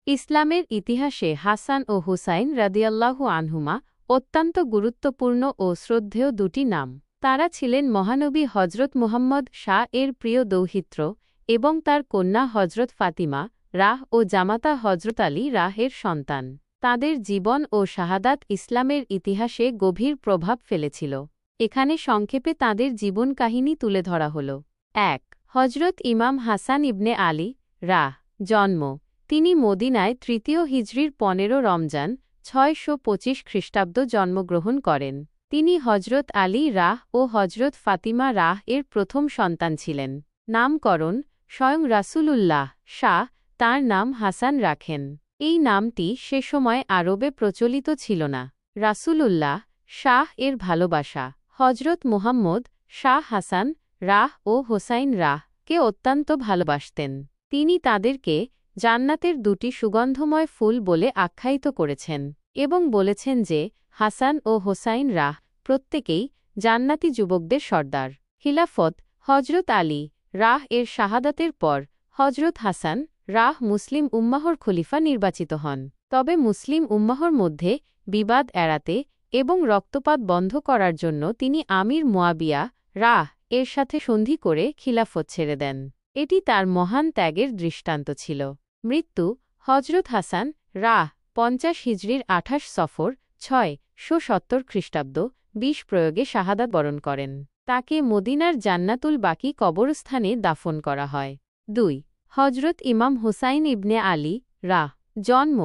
ইসলামের ইতিহাসে হাসান ও হুসাইন রাদিয়াল্লাহু আনহুমা অত্যন্ত গুরুত্বপূর্ণ ও শ্রদ্ধেয় দুটি নাম। তারা ছিলেন মহানবী হজরত মুহাম্মদ শাহ এর প্রিয় দৌহিত্র এবং তার কন্যা হজরত ফাতিমা রাহ ও জামাতা হজরত আলী রাহ এর সন্তান। তাদের জীবন ও শাহাদাত ইসলামের ইতিহাসে গভীর প্রভাব ফেলেছিল। এখানে সংক্ষেপে তাদের জীবন কাহিনী তুলে ধরা হল। ১. হজরত ইমাম হাসান ইবনে আলী রাহ। জন্ম: তিনি মদিনায় তৃতীয় হিজরির ১৫ রমজান ৬২৫ খ্রিস্টাব্দ জন্মগ্রহণ করেন। তিনি হজরত আলী রাহ ও হজরত ফাতিমা রাহ এর প্রথম সন্তান ছিলেন। নামকরণ: স্বয়ং রাসূলুল্লাহ শাহ তাঁর নাম হাসান রাখেন। এই নামটি সে সময় আরবে প্রচলিত ছিল না। রাসূলুল্লাহ শাহ এর ভালোবাসা: হজরত মুহাম্মদ শাহ হাসান রাহ ও হোসাইন রাহ কে অত্যন্ত ভালোবাসতেন। তিনি তাদেরকে জান্নাতের দুটি সুগন্ধময় ফুল বলে আখ্যায়িত করেছেন এবং বলেছেন যে হাসান ও হোসাইন রাহ প্রত্যেকেই জান্নাতি যুবকদের সর্দার। খিলাফত: হজরত আলী রাহ এর শাহাদাতের পর হজরত হাসান রাহ মুসলিম উম্মাহর খলিফা নির্বাচিত হন। তবে মুসলিম উম্মাহর মধ্যে বিবাদ এড়াতে এবং রক্তপাত বন্ধ করার জন্য তিনি আমির মুয়াবিয়া রাহ এর সাথে সন্ধি করে খিলাফত ছেড়ে দেন। এটি তার মহান ত্যাগের দৃষ্টান্ত ছিল। মৃত্যু: হজরত হাসান রাহ ৫০ হিজরির ২৮ সফর ৬৭০ খ্রিস্টাব্দ ২০ প্রয়োগে শাহাদাত বরণ করেন। তাকে মদিনার জান্নাতুল বাকি কবরস্থানে দাফন করা হয়। ২. হজরত ইমাম হুসাইন ইবনে আলী রাহ। জন্ম: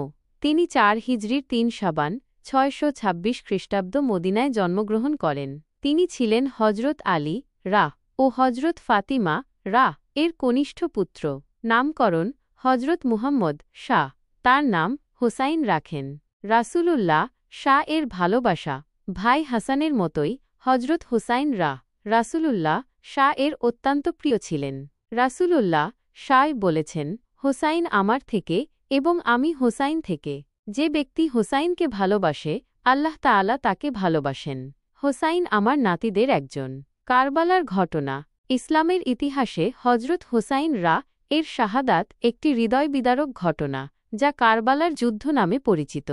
তিনি ৪ হিজরির ৩ শাবান ৬২৬ খ্রিস্টাব্দ মদিনায় জন্মগ্রহণ করেন। তিনি ছিলেন হজরত আলী রাহ ও হজরত ফাতিমা রাহ এর কনিষ্ঠ পুত্র। নামকরণ: হজরত মুহাম্মদ শাহ তাঁর নাম হোসাইন রাখেন। রাসূলুল্লাহ শাহ এর ভালোবাসা: ভাই হাসানের মতোই হজরত হোসাইন রাহ রাসূলুল্লাহ শাহ এর অত্যন্ত প্রিয় ছিলেন। রাসূলুল্লাহ শাহ বলেছেন, হোসাইন আমার থেকে এবং আমি হোসাইন থেকে। যে ব্যক্তি হোসাইনকে ভালোবাসে আল্লাহ তাআলা তাকে ভালোবাসেন। হোসাইন আমার নাতিদের একজন। কারবালার ঘটনা: ইসলামের ইতিহাসে হজরত হোসাইন রাহ এর শাহাদাত একটি হৃদয়বিদারক ঘটনা যা কারবালার যুদ্ধ নামে পরিচিত।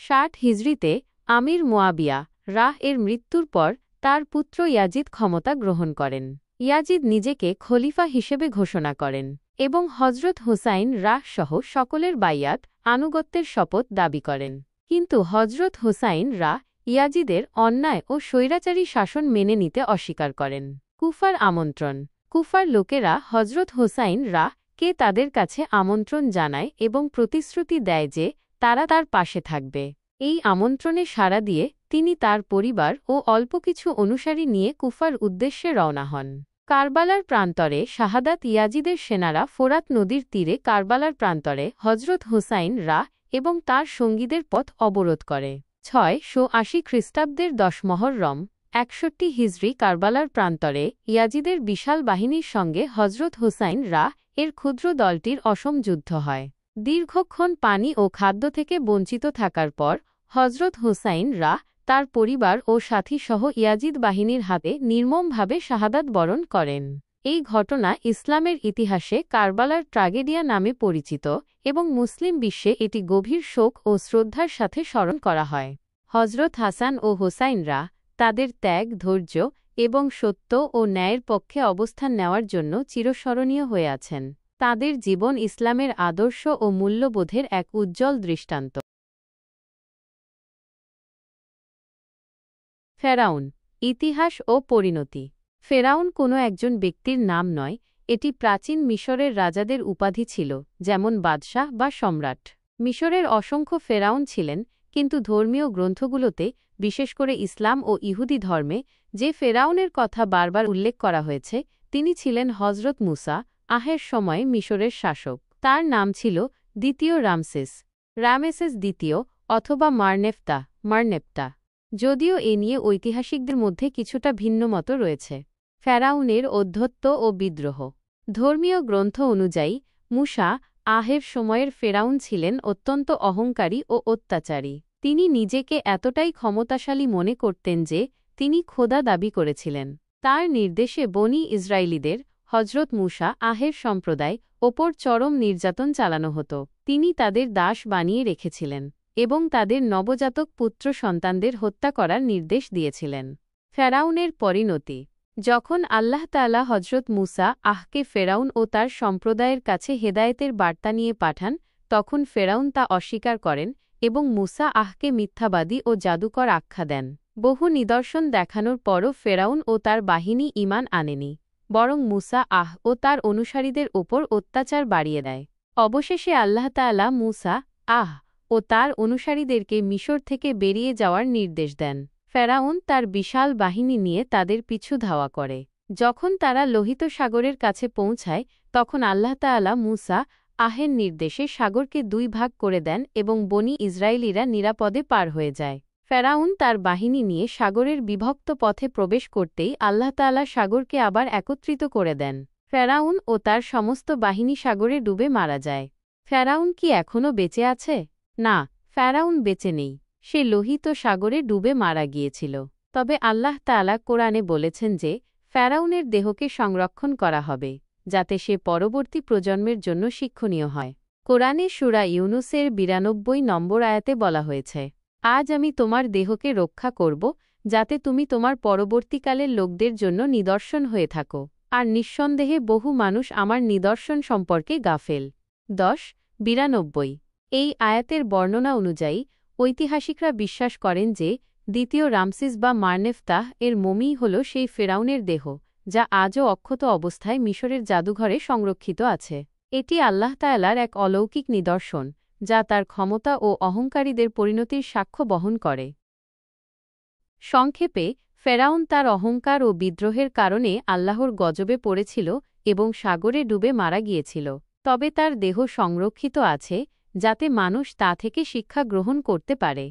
৬০ হিজরিতে আমির মুয়াবিয়া রাহ এর মৃত্যুর পর তার পুত্র ইয়াজিদ ক্ষমতা গ্রহণ করেন। ইয়াজিদ নিজেকে খলিফা হিসেবে ঘোষণা করেন এবং হজরত হোসাইন রাহ সহ সকলের বাইয়াত আনুগত্যের শপথ দাবি করেন। কিন্তু হজরত হোসাইন রাহ ইয়াজিদের অন্যায় ও স্বৈরাচারী শাসন মেনে নিতে অস্বীকার করেন। কুফার আমন্ত্রণ: কুফার লোকেরা হজরত হোসাইন রাহ কে তাদের কাছে আমন্ত্রণ জানায় এবং প্রতিশ্রুতি দেয় যে তারা তার পাশে থাকবে। এই আমন্ত্রণে সাড়া দিয়ে তিনি তার পরিবার ও অল্প কিছু অনুসারী নিয়ে কুফার উদ্দেশ্যে রওনা হন। কারবালার প্রান্তরে শাহাদাত: ইয়াজিদের সেনারা ফোরাত নদীর তীরে কারবালার প্রান্তরে হজরত হোসাইন রাহ এবং তার সঙ্গীদের পথ অবরোধ করে। ৬৮০ খ্রিস্টাব্দের ১০ মহররম ৬১ হিজরি কারবালার প্রান্তরে ইয়াজিদের বিশাল বাহিনীর সঙ্গে হজরত হোসাইন রাহ এর ক্ষুদ্র দলটির অসম যুদ্ধ হয়। দীর্ঘক্ষণ পানি ও খাদ্য থেকে বঞ্চিত থাকার পর হজরত হোসাইন রাহ তার পরিবার ও সাথীসহ ইয়াজিদ বাহিনীর হাতে নির্মমভাবে শাহাদাত বরণ করেন। এই ঘটনা ইসলামের ইতিহাসে কারবালার ট্র্যাজেডিয়া নামে পরিচিত এবং মুসলিম বিশ্বে এটি গভীর শোক ও শ্রদ্ধার সাথে স্মরণ করা হয়। হজরত হাসান ও হোসাইন রাহ তাদের ত্যাগ, ধৈর্য এবং সত্য ও ন্যায়ের পক্ষে অবস্থান নেওয়ার জন্য চিরস্মরণীয় হয়ে আছেন। তাদের জীবন ইসলামের আদর্শ ও মূল্যবোধের এক উজ্জ্বল দৃষ্টান্ত। ফেরাউন: ইতিহাস ও পরিণতি। ফেরাউন কোনো একজন ব্যক্তির নাম নয়, এটি প্রাচীন মিশরের রাজাদের উপাধি ছিল, যেমন বাদশাহ বা সম্রাট। মিশরের অসংখ্য ফেরাউন ছিলেন, কিন্তু ধর্মীয় গ্রন্থগুলোতে, বিশেষ করে ইসলাম ও ইহুদি ধর্মে, যে ফেরাউনের কথা বারবার উল্লেখ করা হয়েছে তিনি ছিলেন হজরত মুসা আহের সময় মিশরের শাসক। তার নাম ছিল দ্বিতীয় রামেসেস দ্বিতীয় অথবা মারনেপ্তা। যদিও এ নিয়ে ঐতিহাসিকদের মধ্যে কিছুটা ভিন্নমত রয়েছে। ফেরাউনের ঔদ্ধত্য ও বিদ্রোহ: ধর্মীয় গ্রন্থ অনুযায়ী মুসা আহের সময়ের ফেরাউন ছিলেন অত্যন্ত অহংকারী ও অত্যাচারী। তিনি নিজেকে এতটাই ক্ষমতাশালী মনে করতেন যে তিনি খোদা দাবি করেছিলেন। তার নির্দেশে বনী ইসরায়েলীদের হজরত মুসা আহের সম্প্রদায় ওপর চরম নির্যাতন চালানো হতো। তিনি তাদের দাস বানিয়ে রেখেছিলেন এবং তাদের নবজাতক পুত্র সন্তানদের হত্যা করার নির্দেশ দিয়েছিলেন। ফেরাউনের পরিণতি। যখন আল্লাহ তাআলা হযরত মুসা আহকে ফেরাউন ও তার সম্প্রদায়ের কাছে হেদায়েতের বার্তা নিয়ে পাঠান, তখন ফেরাউন তা অস্বীকার করেন এবং মুসা আহকে মিথ্যাবাদী ও জাদুকর আখ্যা দেন। বহু নিদর্শন দেখানোর পরও ফেরাউন ও তার বাহিনী ঈমান আনেনি, বরং মুসা আহ ও তার অনুসারীদের ওপর অত্যাচার বাড়িয়ে দেয়। অবশেষে আল্লাহ তাআলা মুসা আহ ও তার অনুসারীদেরকে মিশর থেকে বেরিয়ে যাওয়ার নির্দেশ দেন। ফেরাউন তার বিশাল বাহিনী নিয়ে তাদের পিছু ধাওয়া করে। যখন তারা লোহিত সাগরের কাছে পৌঁছায়, তখন আল্লাহ তাআলা মুসা আহের নির্দেশে সাগরকে 2 ভাগ করে দেন এবং বনী ইসরায়েলীরা নিরাপদে পার হয়ে যায়। ফেরাউন তার বাহিনী নিয়ে সাগরের বিভক্ত পথে প্রবেশ করতেই আল্লাহ তাআলা সাগরকে আবার একত্রিত করে দেন। ফেরাউন ও তার সমস্ত বাহিনী সাগরে ডুবে মারা যায়। ফেরাউন কি এখনও বেঁচে আছে? না, ফেরাউন বেঁচে নেই। সে লোহিত সাগরে ডুবে মারা গিয়েছিল। তবে আল্লাহ তাআলা কোরআনে বলেছেন যে ফেরাউনের দেহকে সংরক্ষণ করা হবে, যাতে সে পরবর্তী প্রজন্মের জন্য শিক্ষণীয় হয়। কোরআনে সূরা ইউনুসের 92 নম্বর আয়াতে বলা হয়েছে, আজ আমি তোমার দেহকে রক্ষা করব, যাতে তুমি তোমার পরবর্তীকালের লোকদের জন্য নিদর্শন হয়ে থাকো। আর নিঃসন্দেহে বহু মানুষ আমার নিদর্শন সম্পর্কে গাফেল। 10:92 এই আয়াতের বর্ণনা অনুযায়ী ঐতিহাসিকরা বিশ্বাস করেন যে দ্বিতীয় রামসিস বা মারনেফতাহ এর মমিই হল সেই ফেরাউনের দেহ, যা আজও অক্ষত অবস্থায় মিশরের জাদুঘরে সংরক্ষিত আছে। এটি আল্লাহ তাআলার এক অলৌকিক নিদর্শন, যা তার ক্ষমতা ও অহংকারীদের পরিণতির সাক্ষ্য বহন করে। সংক্ষেপে, ফেরাউন তার অহংকার ও বিদ্রোহের কারণে আল্লাহর গজবে পড়েছিল এবং সাগরে ডুবে মারা গিয়েছিল। তবে তার দেহ সংরক্ষিত আছে, যাতে মানুষ তা থেকে শিক্ষা গ্রহণ করতে পারে।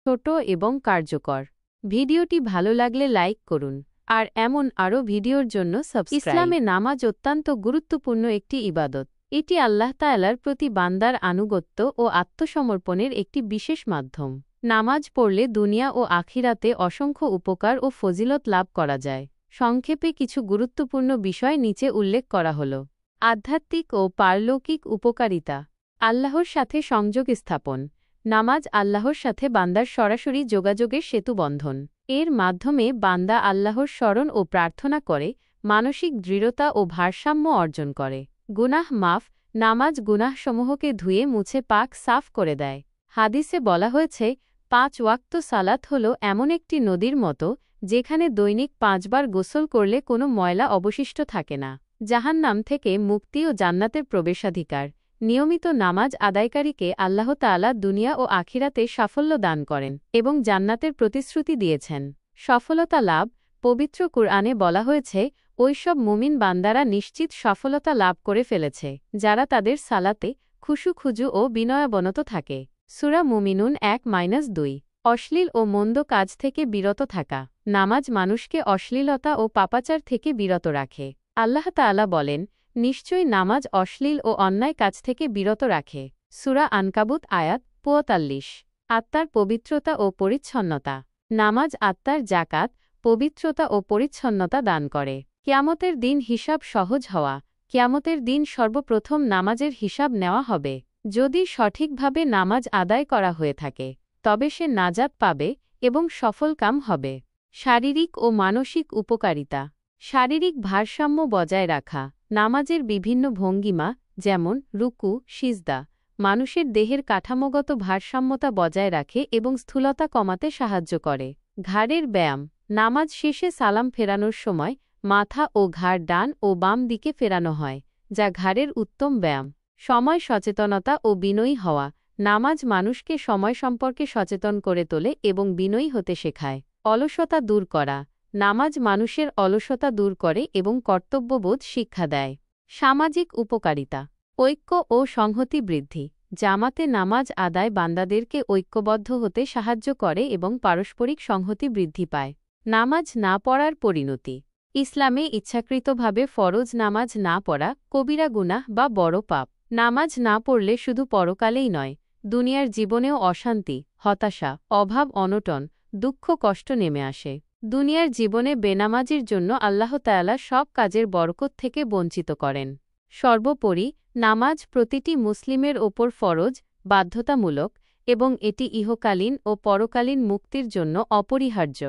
ছোট এবং কার্যকর। ভিডিওটি ভালো লাগলে লাইক করুন, আর এমন আরও ভিডিওর জন্য সাবস্ক্রাইব। ইসলামে নামাজ অত্যন্ত গুরুত্বপূর্ণ একটি ইবাদত। এটি আল্লাহ তাআলার প্রতি বান্দার আনুগত্য ও আত্মসমর্পণের একটি বিশেষ মাধ্যম। নামাজ পড়লে দুনিয়া ও আখিরাতে অসংখ্য উপকার ও ফজিলত লাভ করা যায়। সংক্ষেপে কিছু গুরুত্বপূর্ণ বিষয় নিচে উল্লেখ করা হল। আধ্যাত্মিক ও পারলৌকিক উপকারিতা। আল্লাহর সাথে সংযোগ স্থাপন। নামাজ আল্লাহর সাথে বান্দার সরাসরি যোগাযোগের সেতুবন্ধন। এর মাধ্যমে বান্দা আল্লাহর স্মরণ ও প্রার্থনা করে, মানসিক দৃঢ়তা ও ভারসাম্য অর্জন করে। গুনাহ মাফ। নামাজ গুনাহসমূহকে ধুয়ে মুছে পাক সাফ করে দেয়। হাদিসে বলা হয়েছে, 5 ওয়াক্ত সালাত হল এমন একটি নদীর মতো, যেখানে দৈনিক 5 বার গোসল করলে কোনো ময়লা অবশিষ্ট থাকে না। জাহান্নাম থেকে মুক্তি ও জান্নাতের প্রবেশাধিকার। নিয়মিত নামাজ আদায়কারীকে আল্লাহ তাআলা দুনিয়া ও আখিরাতে সাফল্য দান করেন এবং জান্নাতের প্রতিশ্রুতি দিয়েছেন। সফলতা লাভ। পবিত্র কুরআনে বলা হয়েছে, ওইসব মুমিন বান্দারা নিশ্চিত সফলতা লাভ করে ফেলেছে, যারা তাদের সালাতে খুশু-খুজু ও বিনয়াবনত থাকে। সূরা মুমিনুন 1-2। অশ্লীল ও মন্দ কাজ থেকে বিরত থাকা। নামাজ মানুষকে অশ্লীলতা ও পাপাচার থেকে বিরত রাখে। আল্লাহ তাআলা বলেন, নিশ্চয়ই নামাজ অশ্লীল ও অন্যায় কাজ থেকে বিরত রাখে। সূরা আনকাবুত আয়াত 45। আত্মার পবিত্রতা ও পরিচ্ছন্নতা। নামাজ আত্মার জাকাত, পবিত্রতা ও পরিচ্ছন্নতা দান করে। কিয়ামতের দিন হিসাব সহজ হওয়া। কিয়ামতের দিন সর্বপ্রথম নামাজের হিসাব নেওয়া হবে। যদি সঠিকভাবে নামাজ আদায় করা হয়ে থাকে, তবে সে নাজাত পাবে এবং সফলকাম হবে। শারীরিক ও মানসিক উপকারিতা। শারীরিক ভারসাম্য বজায় রাখা। নামাজের বিভিন্ন ভঙ্গিমা, যেমন রুকু, সিজদা, মানুষের দেহের কাঠামোগত ভারসাম্যতা বজায় রাখে এবং স্থূলতা কমাতে সাহায্য করে। ঘাড়ের ব্যায়াম। নামাজ শেষে সালাম ফেরানোর সময় মাথা ও ঘাড় ডান ও বাম দিকে ফেরানো হয়, যা ঘাড়ের উত্তম ব্যায়াম। সময় সচেতনতা ও বিনয়ী হওয়া। নামাজ মানুষকে সময় সম্পর্কে সচেতন করে তোলে এবং বিনয়ী হতে শেখায়। অলসতা দূর করা। নামাজ মানুষের অলসতা দূর করে এবং কর্তব্যবোধ শিক্ষা দেয়। সামাজিক উপকারিতা। ঐক্য ও সংহতি বৃদ্ধি। জামাতে নামাজ আদায় বান্দাদেরকে ঐক্যবদ্ধ হতে সাহায্য করে এবং পারস্পরিক সংহতি বৃদ্ধি পায়। নামাজ না পড়ার পরিণতি। ইসলামে ইচ্ছাকৃতভাবে ফরজ নামাজ না পড়া কবিরা গুনাহ বা বড় পাপ। নামাজ না পড়লে শুধু পরকালেই নয়, দুনিয়ার জীবনেও অশান্তি, হতাশা, অভাব, অনটন, দুঃখ, কষ্ট নেমে আসে। দুনিয়ার জীবনে বেনামাজির জন্য আল্লাহ তাআলা সব কাজের বরকত থেকে বঞ্চিত করেন। সর্বোপরি, নামাজ প্রতিটি মুসলিমের ওপর ফরজ, বাধ্যতামূলক, এবং এটি ইহকালীন ও পরকালীন মুক্তির জন্য অপরিহার্য।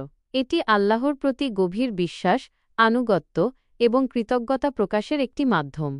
এটি আল্লাহর প্রতি গভীর বিশ্বাস, আনুগত্য এবং কৃতজ্ঞতা প্রকাশের একটি মাধ্যম।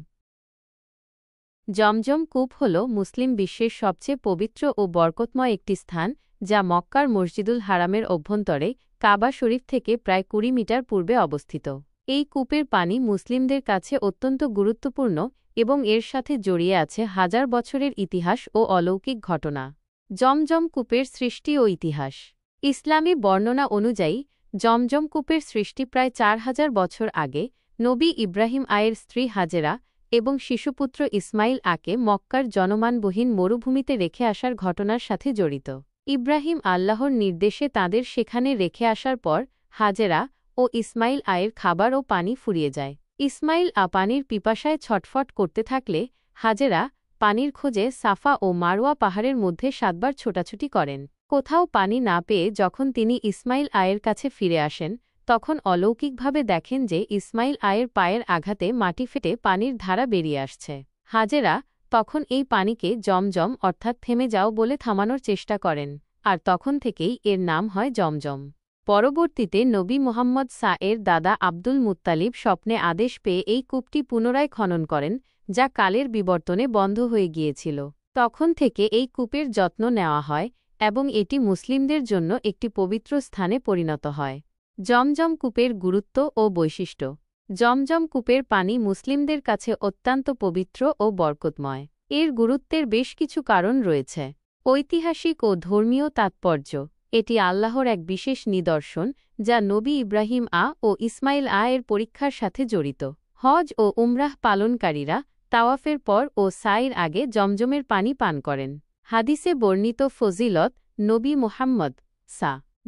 জমজম কূপ হল মুসলিম বিশ্বের সবচেয়ে পবিত্র ও বরকতময় একটি স্থান, যা মক্কার মসজিদুল হারামের অভ্যন্তরে কাবা শরীফ থেকে প্রায় ২০ মিটার পূর্বে অবস্থিত। এই কূপের পানি মুসলিমদের কাছে অত্যন্ত গুরুত্বপূর্ণ এবং এর সাথে জড়িয়ে আছে হাজার বছরের ইতিহাস ও অলৌকিক ঘটনা। জমজম কূপের সৃষ্টি ও ইতিহাস। ইসলামী বর্ণনা অনুযায়ী জমজম কূপের সৃষ্টি প্রায় ৪,০০০ বছর আগে নবী ইব্রাহিম আয়ের স্ত্রী হাজেরা এবং শিশুপুত্র ইসমাইল আকে মক্কার জনমানবহীন মরুভূমিতে রেখে আসার ঘটনার সাথে জড়িত। ইব্রাহিম আল্লাহর নির্দেশে তাঁদের সেখানে রেখে আসার পর হাজেরা ও ইসমাইল আয়ের খাবার ও পানি ফুরিয়ে যায়। ইসমাইল পানির পিপাসায় ছটফট করতে থাকলে হাজেরা পানির খোঁজে সাফা ও মারওয়া পাহাড়ের মধ্যে ৭ বার ছোটাছুটি করেন। কোথাও পানি না পেয়ে যখন তিনি ইসমাইল আয়ের কাছে ফিরে আসেন, তখন অলৌকিকভাবে দেখেন যে ইসমাইল আয়ের পায়ের আঘাতে মাটি ফেটে পানির ধারা বেরিয়ে আসছে। হাজেরা তখন এই পানিকে জমজম অর্থাৎ থেমে যাও বলে থামানোর চেষ্টা করেন, আর তখন থেকেই এর নাম হয় জমজম। পরবর্তীতে নবী মুহাম্মদ এর দাদা আব্দুল মুত্তালিব স্বপ্নে আদেশ পেয়ে এই কূপটি পুনরায় খনন করেন, যা কালের বিবর্তনে বন্ধ হয়ে গিয়েছিল। তখন থেকে এই কূপের যত্ন নেওয়া হয় এবং এটি মুসলিমদের জন্য একটি পবিত্র স্থানে পরিণত হয়। জমজম কূপের গুরুত্ব ও বৈশিষ্ট্য। জমজম কূপের পানি মুসলিমদের কাছে অত্যন্ত পবিত্র ও বরকতময়। এর গুরুত্বের বেশ কিছু কারণ রয়েছে। ঐতিহাসিক ও ধর্মীয় তাৎপর্য। এটি আল্লাহর এক বিশেষ নিদর্শন, যা নবী ইব্রাহিম ও ইসমাইল এর পরীক্ষার সাথে জড়িত। হজ ও উমরাহ পালনকারীরা তাওয়াফের পর ও সাইর আগে জমজমের পানি পান করেন। হাদিসে বর্ণিত ফজিলত। নবী মুহাম্মদ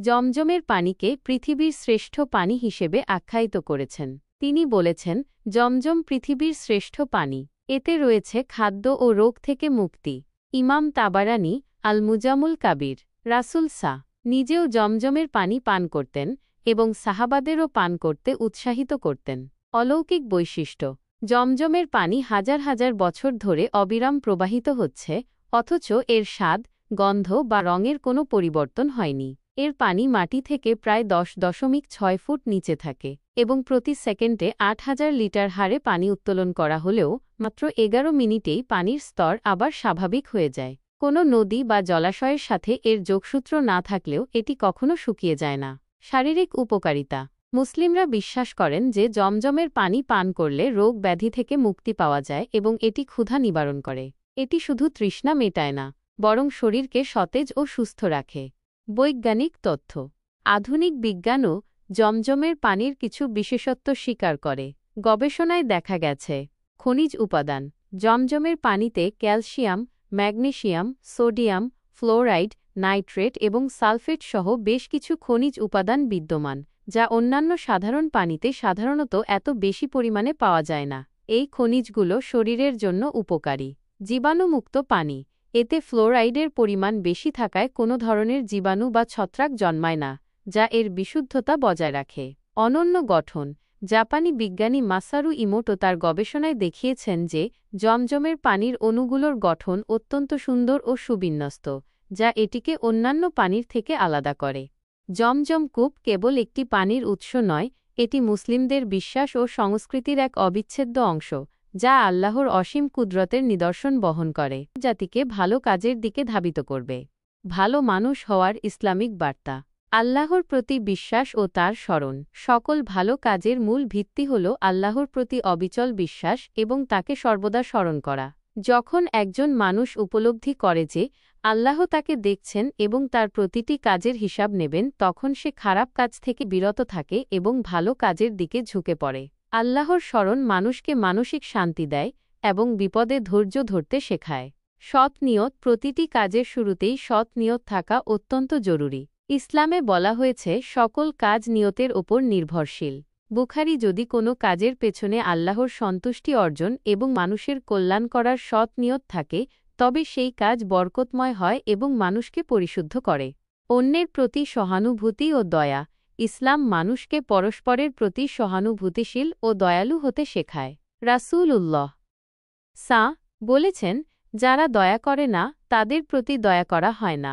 জমজমের পানিকে পৃথিবীর শ্রেষ্ঠ পানি হিসেবে আখ্যায়িত করেছেন। তিনি বলেছেন, জমজম পৃথিবীর শ্রেষ্ঠ পানি। এতে রয়েছে খাদ্য ও রোগ থেকে মুক্তি। ইমাম তাবারানী আল মুজামুল কাবির। রাসূল নিজেও জমজমের পানি পান করতেন এবং সাহাবাদেরও পান করতে উৎসাহিত করতেন। অলৌকিক বৈশিষ্ট্য। জমজমের পানি হাজার হাজার বছর ধরে অবিরাম প্রবাহিত হচ্ছে, অথচ এর স্বাদ, গন্ধ বা রঙের কোনো পরিবর্তন হয়নি। এর পানি মাটি থেকে প্রায় 10.6 ফুট নিচে থাকে এবং প্রতি সেকেন্ডে ৮,০০০ লিটার হারে পানি উত্তোলন করা হলেও মাত্র ১১ মিনিটেই পানির স্তর আবার স্বাভাবিক হয়ে যায়। কোনো নদী বা জলাশয়ের সাথে এর যোগসূত্র না থাকলেও এটি কখনো শুকিয়ে যায় না। শারীরিক উপকারিতা। মুসলিমরা বিশ্বাস করেন যে জমজমের পানি পান করলে রোগ ব্যাধি থেকে মুক্তি পাওয়া যায় এবং এটি ক্ষুধা নিবারণ করে। এটি শুধু তৃষ্ণা মেটায় না, বরং শরীরকে সতেজ ও সুস্থ রাখে। বৈজ্ঞানিক তথ্য। আধুনিক বিজ্ঞানও জমজমের পানির কিছু বিশেষত্ব স্বীকার করে। গবেষণায় দেখা গেছে, খনিজ উপাদান। জমজমের পানিতে calcium, magnesium, sodium, fluoride, nitrate এবং সালফেট সহ বেশ কিছু খনিজ উপাদান বিদ্যমান, যা অন্যান্য সাধারণ পানিতে সাধারণত এত বেশি পরিমাণে পাওয়া যায় না। এই খনিজগুলো শরীরের জন্য উপকারী। জীবাণুমুক্ত পানি। এতে ফ্লোরাইডের পরিমাণ বেশি থাকায় কোনো ধরনের জীবাণু বা ছত্রাক জন্মায় না, যা এর বিশুদ্ধতা বজায় রাখে। অনন্য গঠন। জাপানি বিজ্ঞানী মাসারু ইমোটো তার গবেষণায় দেখিয়েছেন যে জমজমের পানির অণুগুলোর গঠন অত্যন্ত সুন্দর ও সুবিন্যস্ত, যা এটিকে অন্যান্য পানির থেকে আলাদা করে। জমজম কূপ কেবল একটি পানির উৎস নয়, এটি মুসলিমদের বিশ্বাস ও সংস্কৃতির এক অবিচ্ছেদ্য অংশ, যা আল্লাহর অসীম কুদরতের নিদর্শন বহন করে, জাতিকে ভালো কাজের দিকে ধাবিত করবে। ভালো মানুষ হওয়ার ইসলামিক বার্তা। আল্লাহর প্রতি বিশ্বাস ও তার স্মরণ। সকল ভালো কাজের মূল ভিত্তি হল আল্লাহর প্রতি অবিচল বিশ্বাস এবং তাকে সর্বদা স্মরণ করা। যখন একজন মানুষ উপলব্ধি করে যে আল্লাহ তাকে দেখছেন এবং তার প্রতিটি কাজের হিসাব নেবেন, তখন সে খারাপ কাজ থেকে বিরত থাকে এবং ভালো কাজের দিকে ঝুঁকে পড়ে। আল্লাহর স্মরণ মানুষকে মানসিক শান্তি দেয় এবং বিপদে ধৈর্য ধরতে শেখায়। সৎ নিয়ত। প্রতিটি কাজের শুরুতেই সৎ নিয়ত থাকা অত্যন্ত জরুরি। ইসলামে বলা হয়েছে সকল কাজ নিয়তের ওপর নির্ভরশীল। বুখারী। যদি কোনো কাজের পেছনে আল্লাহর সন্তুষ্টি অর্জন এবং মানুষের কল্যাণ করার সৎ নিয়ত থাকে, তবে সেই কাজ বরকতময় হয় এবং মানুষকে পরিশুদ্ধ করে। অন্যের প্রতি সহানুভূতি ও দয়া। ইসলাম মানুষকে পরস্পরের প্রতি সহানুভূতিশীল ও দয়ালু হতে শেখায়। রাসূলুল্লাহ বলেছেন, যারা দয়া করে না তাদের প্রতি দয়া করা হয় না।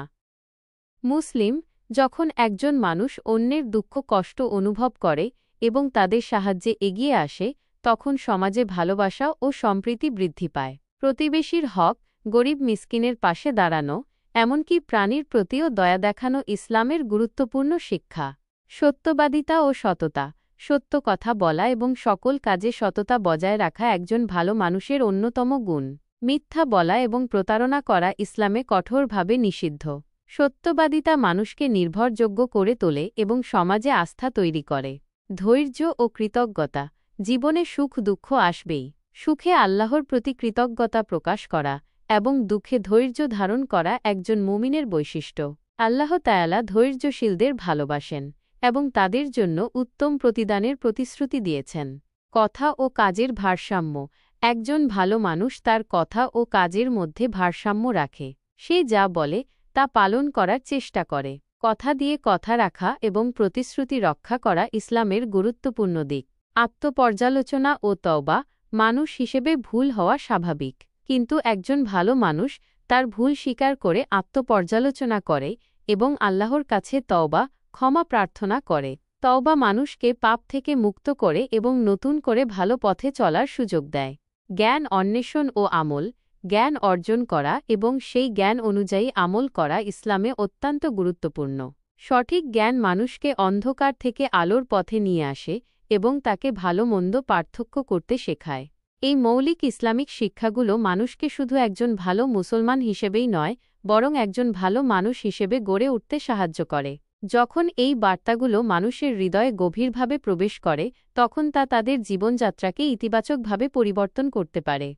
মুসলিম, যখন একজন মানুষ অন্যের দুঃখ কষ্ট অনুভব করে এবং তাদের সাহায্যে এগিয়ে আসে, তখন সমাজে ভালোবাসা ও সম্প্রীতি বৃদ্ধি পায়। প্রতিবেশীর হক, গরিব মিসকিনের পাশে দাঁড়ানো, এমনকি প্রাণীর প্রতিও দয়া দেখানো ইসলামের গুরুত্বপূর্ণ শিক্ষা। সত্যবাদিতা ও সততা, সত্য কথা বলা এবং সকল কাজে সততা বজায় রাখা একজন ভালো মানুষের অন্যতম গুণ। মিথ্যা বলা এবং প্রতারণা করা ইসলামে কঠোরভাবে নিষিদ্ধ। সত্যবাদিতা মানুষকে নির্ভরযোগ্য করে তোলে এবং সমাজে আস্থা তৈরি করে। ধৈর্য ও কৃতজ্ঞতা, জীবনে সুখ দুঃখ আসবেই। সুখে আল্লাহর প্রতি কৃতজ্ঞতা প্রকাশ করা এবং দুঃখে ধৈর্য ধারণ করা একজন মুমিনের বৈশিষ্ট্য। আল্লাহ তাআলা ধৈর্যশীলদের ভালোবাসেন এবং তাদের জন্য উত্তম প্রতিদানের প্রতিশ্রুতি দিয়েছেন। কথা ও কাজের ভারসাম্য, একজন ভালো মানুষ তার কথা ও কাজের মধ্যে ভারসাম্য রাখে। সে যা বলে তা পালন করার চেষ্টা করে। কথা দিয়ে কথা রাখা এবং প্রতিশ্রুতি রক্ষা করা ইসলামের গুরুত্বপূর্ণ দিক। আত্মপর্যালোচনা ও তওবা, মানুষ হিসেবে ভুল হওয়া স্বাভাবিক, কিন্তু একজন ভালো মানুষ তার ভুল স্বীকার করে আত্মপর্যালোচনা করে এবং আল্লাহর কাছে তওবা ক্ষমা প্রার্থনা করে। তওবা মানুষকে পাপ থেকে মুক্ত করে এবং নতুন করে ভালো পথে চলার সুযোগ দেয়। জ্ঞান অন্বেষণ ও আমল, জ্ঞান অর্জন করা এবং সেই জ্ঞান অনুযায়ী আমল করা ইসলামে অত্যন্ত গুরুত্বপূর্ণ। সঠিক জ্ঞান মানুষকে অন্ধকার থেকে আলোর পথে নিয়ে আসে এবং তাকে ভালো মন্দ পার্থক্য করতে শেখায়। এই মৌলিক ইসলামিক শিক্ষাগুলো মানুষকে শুধু একজন ভালো মুসলমান হিসেবেই নয়, বরং একজন ভালো মানুষ হিসেবে গড়ে উঠতে সাহায্য করে। যখন এই বার্তাগুলো মানুষের হৃদয়ে গভীরভাবে প্রবেশ করে, তখন তা তাদের জীবনযাত্রাকে ইতিবাচকভাবে পরিবর্তন করতে পারে।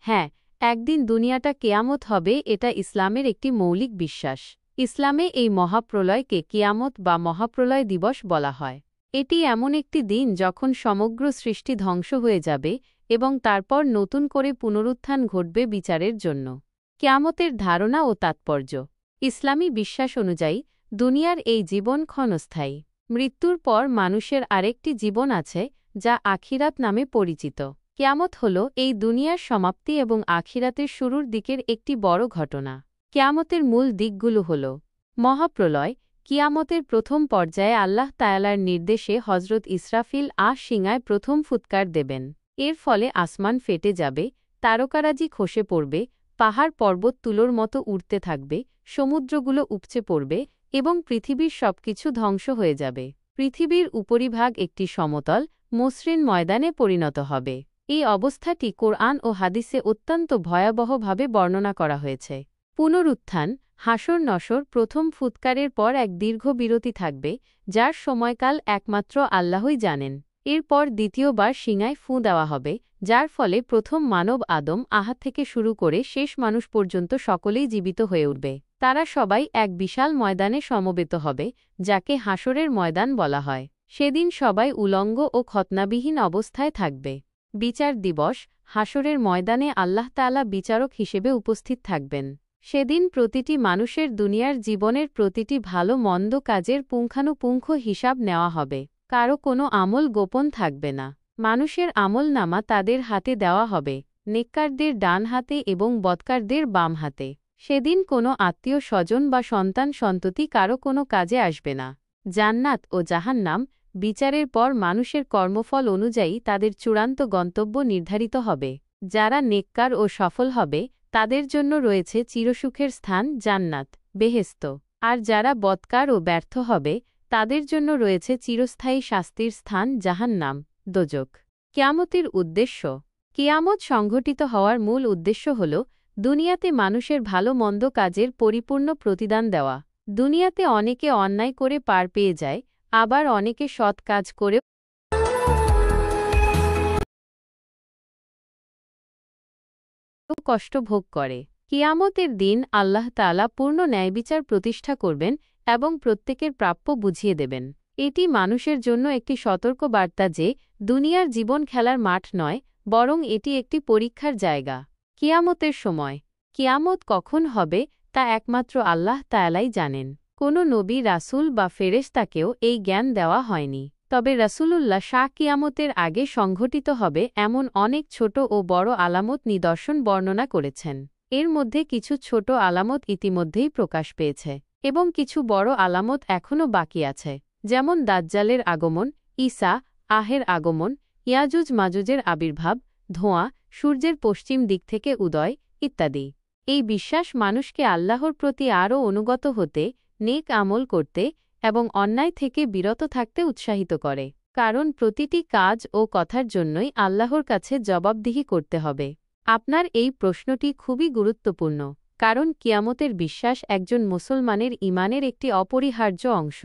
হ্যাঁ, একদিন দুনিয়াটা কেয়ামত হবে, এটা ইসলামের একটি মৌলিক বিশ্বাস। ইসলামে এই মহাপ্রলয়কে কিয়ামত বা মহাপ্রলয় দিবস বলা হয়। এটি এমন একটি দিন যখন সমগ্র সৃষ্টি ধ্বংস হয়ে যাবে এবং তারপর নতুন করে পুনরুত্থান ঘটবে বিচারের জন্য। কিয়ামতের ধারণা ও তাৎপর্য। ইসলামী বিশ্বাস অনুযায়ী দুনিয়ার এই জীবন ক্ষণস্থায়ী। মৃত্যুর পর মানুষের আরেকটি জীবন আছে, যা আখিরাত নামে পরিচিত। কিয়ামত হল এই দুনিয়ার সমাপ্তি এবং আখিরাতের শুরুর দিকের একটি বড় ঘটনা। কিয়ামতের মূল দিকগুলো হল: মহাপ্রলয়, কিয়ামতের প্রথম পর্যায়ে আল্লাহ তাআলার নির্দেশে হজরত ইসরাফিল সিংহায় প্রথম ফুৎকার দেবেন। এর ফলে আসমান ফেটে যাবে, তারকারাজি খসে পড়বে, পাহাড় পর্বত তুলোর মতো উড়তে থাকবে, সমুদ্রগুলো উপচে পড়বে এবং পৃথিবীর সবকিছু ধ্বংস হয়ে যাবে। পৃথিবীর উপরিভাগ একটি সমতল, মসৃণ ময়দানে পরিণত হবে। এই অবস্থাটি কোরআন ও হাদিসে অত্যন্ত ভয়াবহভাবে বর্ণনা করা হয়েছে। পুনরুত্থান, হাসর নশর, প্রথম ফুৎকারের পর এক দীর্ঘ বিরতি থাকবে, যার সময়কাল একমাত্র আল্লাহই জানেন। এরপর দ্বিতীয়বার সিংহায় ফুঁ দেওয়া হবে, যার ফলে প্রথম মানব আদম থেকে শুরু করে শেষ মানুষ পর্যন্ত সকলেই জীবিত হয়ে উঠবে। তারা সবাই এক বিশাল ময়দানে সমবেত হবে, যাকে হাসরের ময়দান বলা হয়। সেদিন সবাই উলঙ্গ ও খতনাবিহীন অবস্থায় থাকবে। বিচার দিবস, হাসরের ময়দানে আল্লাহ তাআলা বিচারক হিসেবে উপস্থিত থাকবেন। সেদিন প্রতিটি মানুষের দুনিয়ার জীবনের প্রতিটি ভালো মন্দ কাজের পুঙ্খানুপুঙ্খ হিসাব নেওয়া হবে। কারো কোনো আমল গোপন থাকবে না। মানুষের আমলনামা তাদের হাতে দেওয়া হবে, নেককারদের ডান হাতে এবং বদকারদের বাম হাতে। সেদিন কোনো আত্মীয় স্বজন বা সন্তান সন্ততি কারো কোনো কাজে আসবে না। জান্নাত ও জাহান্নাম, বিচারের পর মানুষের কর্মফল অনুযায়ী তাদের চূড়ান্ত গন্তব্য নির্ধারিত হবে। যারা নেককার ও সফল হবে, তাদের জন্য রয়েছে চিরসুখের স্থান জান্নাত, বেহেশত। আর যারা বদকার ও ব্যর্থ হবে, তাদের জন্য রয়েছে চিরস্থায়ী শাস্তির স্থান জাহান্নাম, দোজখ। কিয়ামতের উদ্দেশ্য। কিয়ামত সংঘটিত হওয়ার মূল উদ্দেশ্য হল দুনিয়াতে মানুষের ভালো মন্দ কাজের পরিপূর্ণ প্রতিদান দেওয়া। দুনিয়াতে অনেকে অন্যায় করে পার পেয়ে যায়, আবার অনেকে সৎ কাজ করে কষ্ট ভোগ করে। কিয়ামতের দিন আল্লাহ তাআলা পূর্ণ ন্যায়বিচার প্রতিষ্ঠা করবেন এবং প্রত্যেকের প্রাপ্য বুঝিয়ে দেবেন। এটি মানুষের জন্য একটি সতর্ক বার্তা যে দুনিয়ার জীবন খেলার মাঠ নয়, বরং এটি একটি পরীক্ষার জায়গা। কিয়ামতের সময়। কিয়ামত কখন হবে তা একমাত্র আল্লাহ তাআলাই জানেন। কোনো নবী, রাসূল বা ফেরেশতাকেও এই জ্ঞান দেওয়া হয়নি। তবে রাসূলুল্লাহ শাহ কিয়ামতের আগে সংঘটিত হবে এমন অনেক ছোট ও বড় আলামত নিদর্শন বর্ণনা করেছেন। এর মধ্যে কিছু ছোট আলামত ইতিমধ্যেই প্রকাশ পেয়েছে এবং কিছু বড় আলামত এখনও বাকি আছে, যেমন দাজ্জালের আগমন, ঈসা আহের আগমন, ইয়াজুজ মাজুজের আবির্ভাব, ধোঁয়া, সূর্যের পশ্চিম দিক থেকে উদয় ইত্যাদি। এই বিশ্বাস মানুষকে আল্লাহর প্রতি আরও অনুগত হতে, নেক আমল করতে এবং অন্যায় থেকে বিরত থাকতে উৎসাহিত করে, কারণ প্রতিটি কাজ ও কথার জন্যই আল্লাহর কাছে জবাবদিহি করতে হবে। আপনার এই প্রশ্নটি খুবই গুরুত্বপূর্ণ, কারণ কিয়ামতের বিশ্বাস একজন মুসলমানের ঈমানের একটি অপরিহার্য অংশ।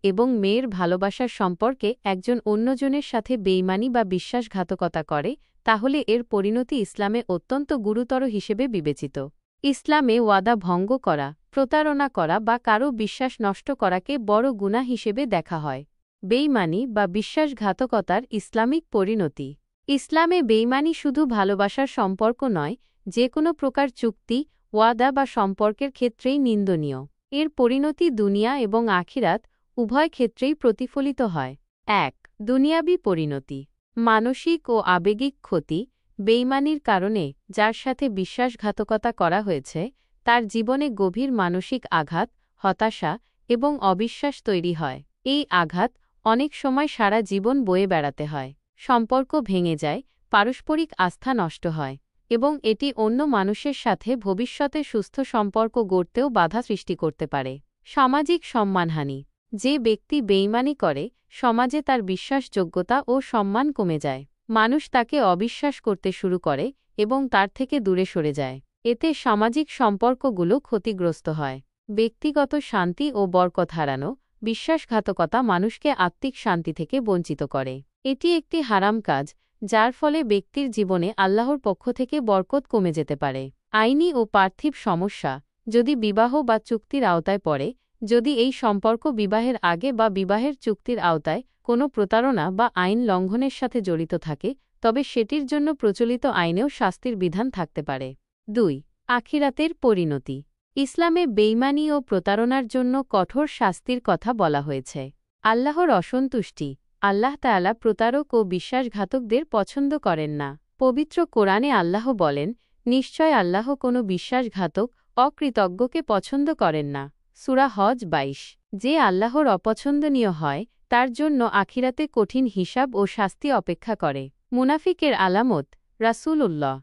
এবং মেয়ের ভালোবাসার সম্পর্কে একজন অন্যজনের সাথে বেইমানি বা বিশ্বাসঘাতকতা করে, তাহলে এর পরিণতি ইসলামে অত্যন্ত গুরুতর হিসেবে বিবেচিত। ইসলামে ওয়াদা ভঙ্গ করা, প্রতারণা করা বা কারও বিশ্বাস নষ্ট করাকে বড় গুনাহ হিসেবে দেখা হয়। বেইমানি বা বিশ্বাসঘাতকতার ইসলামিক পরিণতি। ইসলামে বেইমানি শুধু ভালোবাসার সম্পর্ক নয়, যে কোনো প্রকার চুক্তি, ওয়াদা বা সম্পর্কের ক্ষেত্রেই নিন্দনীয়। এর পরিণতি দুনিয়া এবং আখিরাত উভয় ক্ষেত্রেই প্রতিফলিত হয়। ১. দুনিয়াবী পরিণতি। মানসিক ও আবেগিক ক্ষতি। বেইমানির কারণে যার সাথে বিশ্বাসঘাতকতা করা হয়েছে, তার জীবনে গভীর মানসিক আঘাত, হতাশা এবং অবিশ্বাস তৈরি হয়। এই আঘাত অনেক সময় সারা জীবন বয়ে বেড়াতে হয়। সম্পর্ক ভেঙে যায়, পারস্পরিক আস্থা নষ্ট হয় এবং এটি অন্য মানুষের সাথে ভবিষ্যতে সুস্থ সম্পর্ক গড়তেও বাধা সৃষ্টি করতে পারে। সামাজিক সম্মানহানি। যে ব্যক্তি বেইমানি করে, সমাজে তার বিশ্বাসযোগ্যতা ও সম্মান কমে যায়। মানুষ তাকে অবিশ্বাস করতে শুরু করে এবং তার থেকে দূরে সরে যায়। এতে সামাজিক সম্পর্কগুলো ক্ষতিগ্রস্ত হয়। ব্যক্তিগত শান্তি ও বরকত হারানো। বিশ্বাসঘাতকতা মানুষকে আত্মিক শান্তি থেকে বঞ্চিত করে। এটি একটি হারাম কাজ, যার ফলে ব্যক্তির জীবনে আল্লাহর পক্ষ থেকে বরকত কমে যেতে পারে। আইনি ও পার্থিব সমস্যা। যদি বিবাহ বা চুক্তির আওতায় পড়ে, যদি এই সম্পর্ক বিবাহের আগে বা বিবাহের চুক্তির আওতায় কোনো প্রতারণা বা আইন লঙ্ঘনের সাথে জড়িত থাকে, তবে সেটির জন্য প্রচলিত আইনেও শাস্তির বিধান থাকতে পারে। ২. আখিরাতের পরিণতি। ইসলামে বেইমানি ও প্রতারণার জন্য কঠোর শাস্তির কথা বলা হয়েছে। আল্লাহর অসন্তুষ্টি। আল্লাহ তাআলা প্রতারক ও বিশ্বাসঘাতকদের পছন্দ করেন না। পবিত্র কোরআনে আল্লাহ বলেন, নিশ্চয় আল্লাহ কোনো বিশ্বাসঘাতক, অকৃতজ্ঞকে পছন্দ করেন না। সূরা হজ ২২। যে আল্লাহর অপছন্দনীয় হয়, তার জন্য আখিরাতে কঠিন হিসাব ও শাস্তি অপেক্ষা করে। মুনাফিকের আলামত। রাসূলুল্লাহ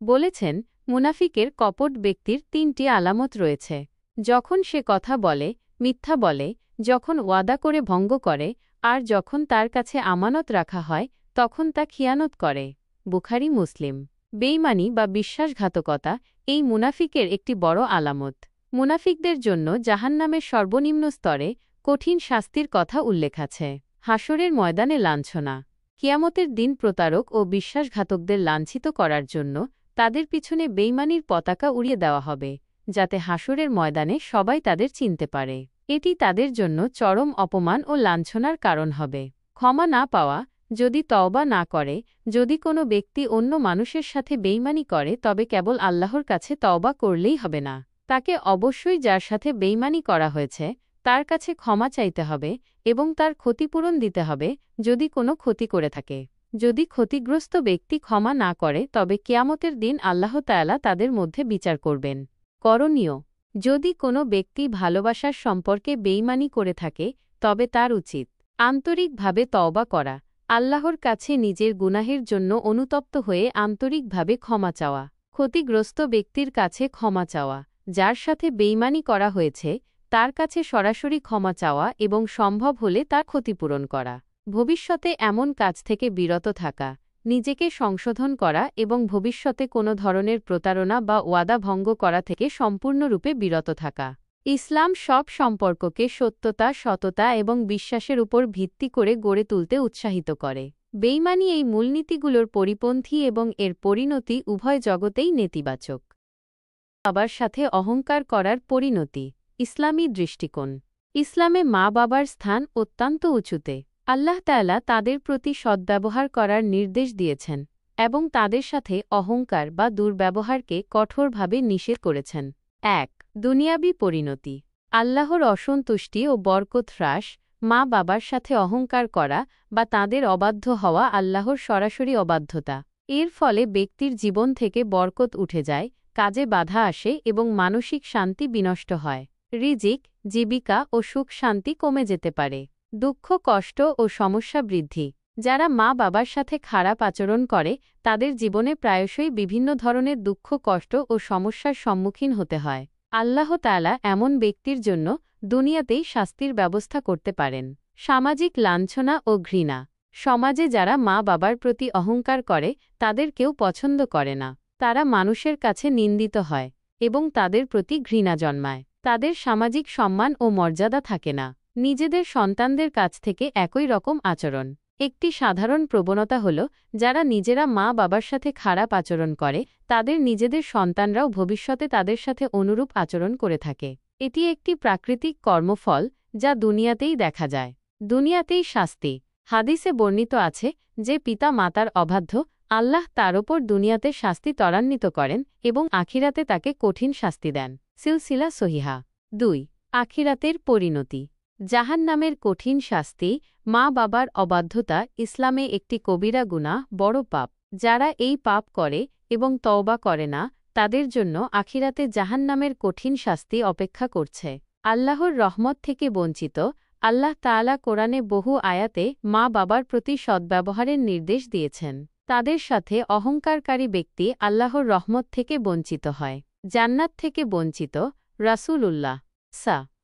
বলেছেন, মুনাফিকের কপট ব্যক্তির ৩টি আলামত রয়েছে। যখন সে কথা বলে, মিথ্যা বলে, যখন ওয়াদা করে ভঙ্গ করে, আর যখন তার কাছে আমানত রাখা হয়, তখন তা খিয়ানত করে। বুখারী মুসলিম। বেইমানি বা বিশ্বাসঘাতকতা এই মুনাফিকের একটি বড় আলামত। মুনাফিকদের জন্য জাহান্নামের সর্বনিম্ন স্তরে কঠিন শাস্তির কথা উল্লেখ আছে। হাসরের ময়দানে লাঞ্ছনা। কিয়ামতের দিন প্রতারক ও বিশ্বাসঘাতকদের লাঞ্ছিত করার জন্য তাদের পিছনে বেইমানির পতাকা উড়িয়ে দেওয়া হবে, যাতে হাসরের ময়দানে সবাই তাদের চিনতে পারে। এটি তাদের জন্য চরম অপমান ও লাঞ্ছনার কারণ হবে। ক্ষমা না পাওয়া। যদি তওবা না করে, যদি কোনো ব্যক্তি অন্য মানুষের সাথে বেইমানি করে, তবে কেবল আল্লাহর কাছে তওবা করলেই হবে না। তাকে অবশ্যই যার সাথে বেইমানি করা হয়েছে, তার কাছে ক্ষমা চাইতে হবে এবং তার ক্ষতিপূরণ দিতে হবে যদি কোনো ক্ষতি করে থাকে। যদি ক্ষতিগ্রস্ত ব্যক্তি ক্ষমা না করে, তবে কিয়ামতের দিন আল্লাহ তাআলা তাদের মধ্যে বিচার করবেন। করণীয়। যদি কোনো ব্যক্তি ভালোবাসার সম্পর্কে বেইমানি করে থাকে, তবে তার উচিত আন্তরিকভাবে তওবা করা, আল্লাহর কাছে নিজের গুনাহের জন্য অনুতপ্ত হয়ে আন্তরিকভাবে ক্ষমা চাওয়া, ক্ষতিগ্রস্ত ব্যক্তির কাছে ক্ষমা চাওয়া, যার সাথে বেইমানি করা হয়েছে তার কাছে সরাসরি ক্ষমা চাওয়া এবং সম্ভব হলে তার ক্ষতিপূরণ করা। ভবিষ্যতে এমন কাজ থেকে বিরত থাকা, নিজেকে সংশোধন করা এবং ভবিষ্যতে কোনো ধরনের প্রতারণা বা ওয়াদা ভঙ্গ করা থেকে সম্পূর্ণরূপে বিরত থাকা। ইসলাম সব সম্পর্ককে সত্যতা, সততা এবং বিশ্বাসের উপর ভিত্তি করে গড়ে তুলতে উৎসাহিত করে। বেইমানি এই মূলনীতিগুলোর পরিপন্থী এবং এর পরিণতি উভয় জগতেই নেতিবাচক। বাবার সাথে অহংকার করার পরিণতি। ইসলামী দৃষ্টিকোণ। ইসলামে মা বাবার স্থান অত্যন্ত উঁচুতে। আল্লাহ তাআলা তাদের প্রতি সদ্ব্যবহার করার নির্দেশ দিয়েছেন এবং তাদের সাথে অহংকার বা দুর্ব্যবহারকে কঠোরভাবে নিষেধ করেছেন। ১. দুনিয়াবী পরিণতি। আল্লাহর অসন্তুষ্টি ও বরকত হ্রাস। মা বাবার সাথে অহংকার করা বা তাঁদের অবাধ্য হওয়া আল্লাহর সরাসরি অবাধ্যতা। এর ফলে ব্যক্তির জীবন থেকে বরকত উঠে যায়, কাজে বাধা আসে এবং মানসিক শান্তি বিনষ্ট হয়। রিজিক, জীবিকা ও সুখ শান্তি কমে যেতে পারে। দুঃখ, কষ্ট ও সমস্যা বৃদ্ধি। যারা মা বাবার সাথে খারাপ আচরণ করে তাদের জীবনে প্রায়শই বিভিন্ন ধরনের দুঃখ, কষ্ট ও সমস্যার সম্মুখীন হতে হয়। আল্লাহ তাআলা এমন ব্যক্তির জন্য দুনিয়াতেই শাস্তির ব্যবস্থা করতে পারেন। সামাজিক লাঞ্ছনা ও ঘৃণা। সমাজে যারা মা বাবার প্রতি অহংকার করে তাদের কেউ পছন্দ করে না। তারা মানুষের কাছে নিন্দিত হয় এবং তাদের প্রতি ঘৃণা জন্মায়। তাদের সামাজিক সম্মান ও মর্যাদা থাকে না। নিজেদের সন্তানদের কাছ থেকে একই রকম আচরণ। একটি সাধারণ প্রবণতা হল, যারা নিজেরা মা বাবার সাথে খারাপ আচরণ করে তাদের নিজেদের সন্তানরাও ভবিষ্যতে তাদের সাথে অনুরূপ আচরণ করে থাকে। এটি একটি প্রাকৃতিক কর্মফল যা দুনিয়াতেই দেখা যায়। দুনিয়াতেই শাস্তি। হাদিসে বর্ণিত আছে যে পিতা মাতার অবাধ্য, আল্লাহ তার ওপর দুনিয়াতে শাস্তি ত্বরান্বিত করেন এবং আখিরাতে তাকে কঠিন শাস্তি দেন। সিলসিলা সহিহা। ২. আখিরাতের পরিণতি। জাহান্নামের কঠিন শাস্তি। মা বাবার অবাধ্যতা ইসলামে একটি কবিরা গুনাহ, বড় পাপ। যারা এই পাপ করে এবং তওবা করে না তাদের জন্য আখিরাতে জাহান্নামের কঠিন শাস্তি অপেক্ষা করছে। আল্লাহর রহমত থেকে বঞ্চিত। আল্লাহ তাআলা কোরআনে বহু আয়াতে মা বাবার প্রতি সদ্ব্যবহারের নির্দেশ দিয়েছেন। তাদের সাথে অহংকারকারী ব্যক্তি আল্লাহর রহমত থেকে বঞ্চিত হয়, জান্নাত থেকে বঞ্চিত। রাসূলুল্লাহ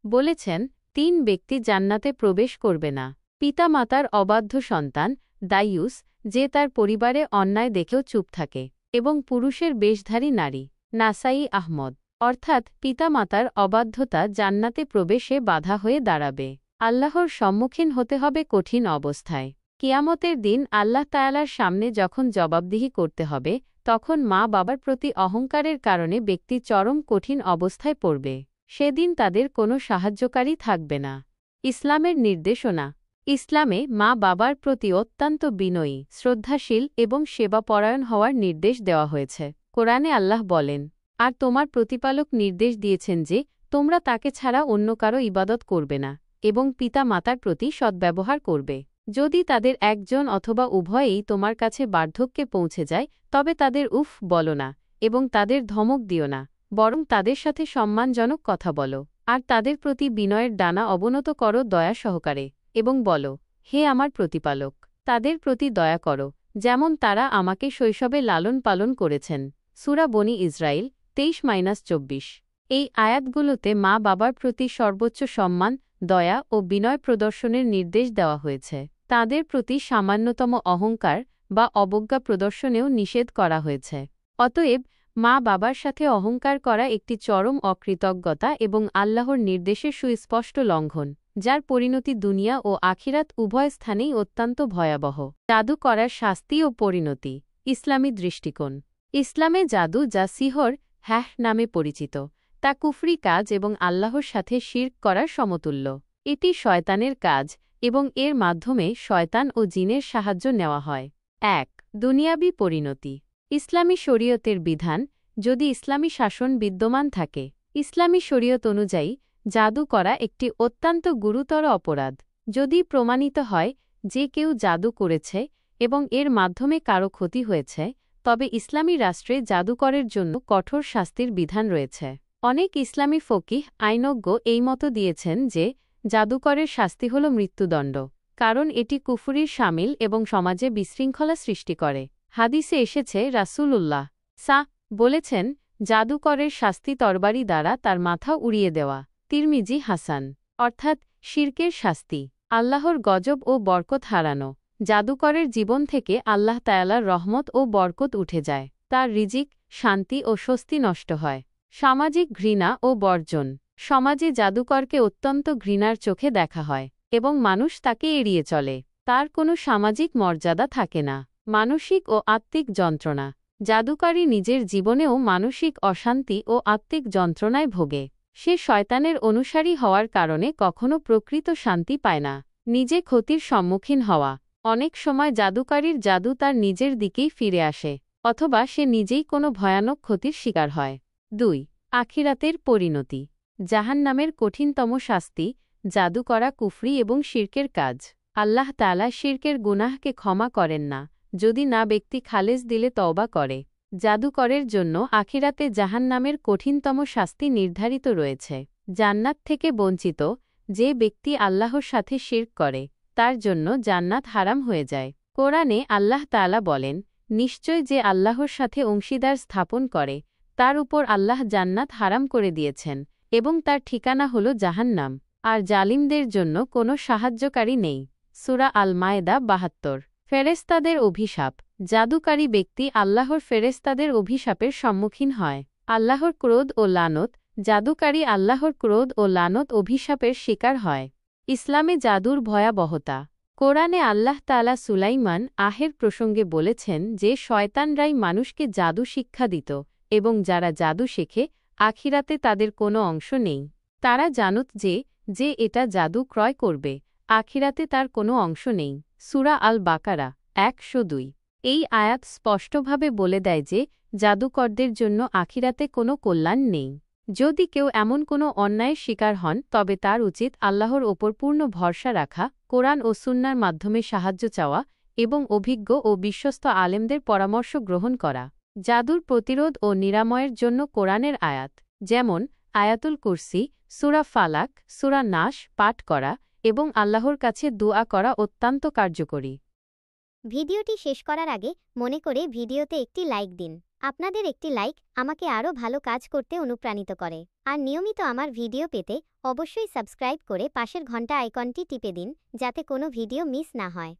বলেছেন, ৩ ব্যক্তি জান্নাতে প্রবেশ করবে না। পিতা মাতার অবাধ্য সন্তান, দায়ুস, যে তার পরিবারে অন্যায় দেখেও চুপ থাকে, এবং পুরুষের বেশধারী নারী। নাসাই আহমদ। অর্থাৎ পিতা মাতার অবাধ্যতা জান্নাতে প্রবেশে বাধা হয়ে দাঁড়াবে। আল্লাহর সম্মুখীন হতে হবে কঠিন অবস্থায়। কিয়ামতের দিন আল্লাহ তাআলার সামনে যখন জবাবদিহি করতে হবে তখন মা বাবার প্রতি অহংকারের কারণে ব্যক্তি চরম কঠিন অবস্থায় পড়বে। সেদিন তাদের কোনো সাহায্যকারী থাকবে না। ইসলামের নির্দেশনা। ইসলামে মা বাবার প্রতি অত্যন্ত বিনয়ী, শ্রদ্ধাশীল এবং সেবাপরায়ণ হওয়ার নির্দেশ দেওয়া হয়েছে। কোরআনে আল্লাহ বলেন, আর তোমার প্রতিপালক নির্দেশ দিয়েছেন যে তোমরা তাকে ছাড়া অন্য কারো ইবাদত করবে না এবং পিতা মাতার প্রতি সদ্ব্যবহার করবে। যদি তাদের একজন অথবা উভয়েই তোমার কাছে বার্ধক্যে পৌঁছে যায় তবে তাদের উফ বলো না এবং তাদের ধমক দিও না, বরং তাদের সাথে সম্মানজনক কথা বলো। আর তাদের প্রতি বিনয়ের ডানা অবনত করো দয়া সহকারে এবং বলো, হে আমার প্রতিপালক, তাদের প্রতি দয়া করো যেমন তারা আমাকে শৈশবে লালন পালন করেছেন। সূরা বনী ইসরাইল 23-24। এই আয়াতগুলোতে মা বাবার প্রতি সর্বোচ্চ সম্মান, দয়া ও বিনয় প্রদর্শনের নির্দেশ দেওয়া হয়েছে। তাদের প্রতি সামান্যতম অহংকার বা অবজ্ঞা প্রদর্শনেও নিষেধ করা হয়েছে। অতএব মা বাবার সাথে অহংকার করা একটি চরম অকৃতজ্ঞতা এবং আল্লাহর নির্দেশের সুস্পষ্ট লঙ্ঘন, যার পরিণতি দুনিয়া ও আখিরাত উভয় স্থানেই অত্যন্ত ভয়াবহ। জাদু করার শাস্তি ও পরিণতি। ইসলামী দৃষ্টিকোণ। ইসলামে জাদু, যা সিহর নামে পরিচিত, তা কুফরি কাজ এবং আল্লাহর সাথে শিরক করার সমতুল্য। এটি শয়তানের কাজ এবং এর মাধ্যমে শয়তান ও জিনের সাহায্য নেওয়া হয়। ১. দুনিয়াবী পরিণতি। ইসলামী শরীয়তের বিধান। যদি ইসলামী শাসন বিদ্যমান থাকে, ইসলামী শরীয়ত অনুযায়ী জাদু করা একটি অত্যন্ত গুরুতর অপরাধ। যদি প্রমাণিত হয় যে কেউ জাদু করেছে এবং এর মাধ্যমে কারো ক্ষতি হয়েছে, তবে ইসলামী রাষ্ট্রে জাদুকরের জন্য কঠোর শাস্তির বিধান রয়েছে। অনেক ইসলামী ফকিহ আইনজ্ঞ এই মত দিয়েছেন যে জাদুকরের শাস্তি হল মৃত্যুদণ্ড, কারণ এটি কুফরির শামিল এবং সমাজে বিশৃঙ্খলা সৃষ্টি করে। হাদিসে এসেছে, রাসূলুল্লাহ বলেছেন, জাদুকরের শাস্তি তরবারি দ্বারা তার মাথা উড়িয়ে দেওয়া। তিরমিজি হাসান। অর্থাৎ শিরকের শাস্তি, আল্লাহর গজব ও বরকত হারানো। জাদুকরের জীবন থেকে আল্লাহ তাআলার রহমত ও বরকত উঠে যায়, তার রিজিক, শান্তি ও স্বস্তি নষ্ট হয়। সামাজিক ঘৃণা ও বর্জন। সমাজে জাদুকরকে অত্যন্ত ঘৃণার চোখে দেখা হয় এবং মানুষ তাকে এড়িয়ে চলে। তার কোনো সামাজিক মর্যাদা থাকে না। মানসিক ও আত্মিক যন্ত্রণা। জাদুকরী নিজের জীবনেও মানসিক অশান্তি ও আত্মিক যন্ত্রণায় ভোগে। সে শয়তানের অনুসারী হওয়ার কারণে কখনো প্রকৃত শান্তি পায় না। নিজে ক্ষতির সম্মুখীন হওয়া। অনেক সময় জাদুকারীর জাদু তার নিজের দিকেই ফিরে আসে, অথবা সে নিজেই কোনো ভয়ানক ক্ষতির শিকার হয়। ২. আখিরাতের পরিণতি। জাহান্নামের কঠিনতম শাস্তি। জাদু করা কুফরি এবং শিরকের কাজ। আল্লাহ তাআলা শিরকের গুনাহকে ক্ষমা করেন না, যদি না ব্যক্তি খালেস দিলে তওবা করে। জাদুকরের জন্য আখিরাতে জাহান্নামের কঠিনতম শাস্তি নির্ধারিত রয়েছে। জান্নাত থেকে বঞ্চিত যে ব্যক্তি আল্লাহর সাথে শিরক করে, তার জন্য জান্নাত হারাম হয়ে যায়। কোরআনে আল্লাহ তাআলা বলেন, নিশ্চয় যে আল্লাহর সাথে অংশীদার স্থাপন করে, তার উপর আল্লাহ জান্নাত হারাম করে দিয়েছেন এবং তার ঠিকানা হল জাহান্নাম, আর জালিমদের জন্য কোনো সাহায্যকারী নেই। সূরা আল মায়েদা ৭২। ফেরেশতাদের অভিশাপ। জাদুকারী ব্যক্তি আল্লাহর ফেরেশতাদের অভিশাপের সম্মুখীন হয়। আল্লাহর ক্রোধ ও লানত। জাদুকারী আল্লাহর ক্রোধ ও লানত অভিশাপের শিকার হয়। ইসলামে জাদুর ভয়াবহতা। কোরআনে আল্লাহ তাআলা সুলাইমান আহের প্রসঙ্গে বলেছেন যে শয়তানরাই মানুষকে জাদু শিক্ষা দিত এবং যারা জাদু শেখে আখিরাতে তাদের কোনো অংশ নেই। তারা জানত যে এটা জাদু ক্রয় করবে, আখিরাতে তার কোনো অংশ নেই। সূরা আল বাকারা ১০২। এই আয়াত স্পষ্টভাবে বলে দেয় যে জাদুকরদের জন্য আখিরাতে কোনো কল্যাণ নেই। যদি কেউ এমন কোনো অন্যায়ের শিকার হন, তবে তার উচিত আল্লাহর ওপর পূর্ণ ভরসা রাখা, কোরআন ও সুন্নাহর মাধ্যমে সাহায্য চাওয়া এবং অভিজ্ঞ ও বিশ্বস্ত আলেমদের পরামর্শ গ্রহণ করা। জাদুর প্রতিরোধ ও নিরাময়ের জন্য কোরআনের আয়াত, যেমন আয়াতুল কুরসি, সূরা ফালাক, সূরা নাস পাঠ করা এবং আল্লাহর কাছে দুআ করা অত্যন্ত কার্যকরী। ভিডিওটি শেষ করার আগে মনে করে ভিডিওতে একটি লাইক দিন। আপনাদের একটি লাইক আমাকে আরও ভালো কাজ করতে অনুপ্রাণিত করে। আর নিয়মিত আমার ভিডিও পেতে অবশ্যই সাবস্ক্রাইব করে পাশের ঘন্টা আইকনটি টিপে দিন, যাতে কোনো ভিডিও মিস না হয়।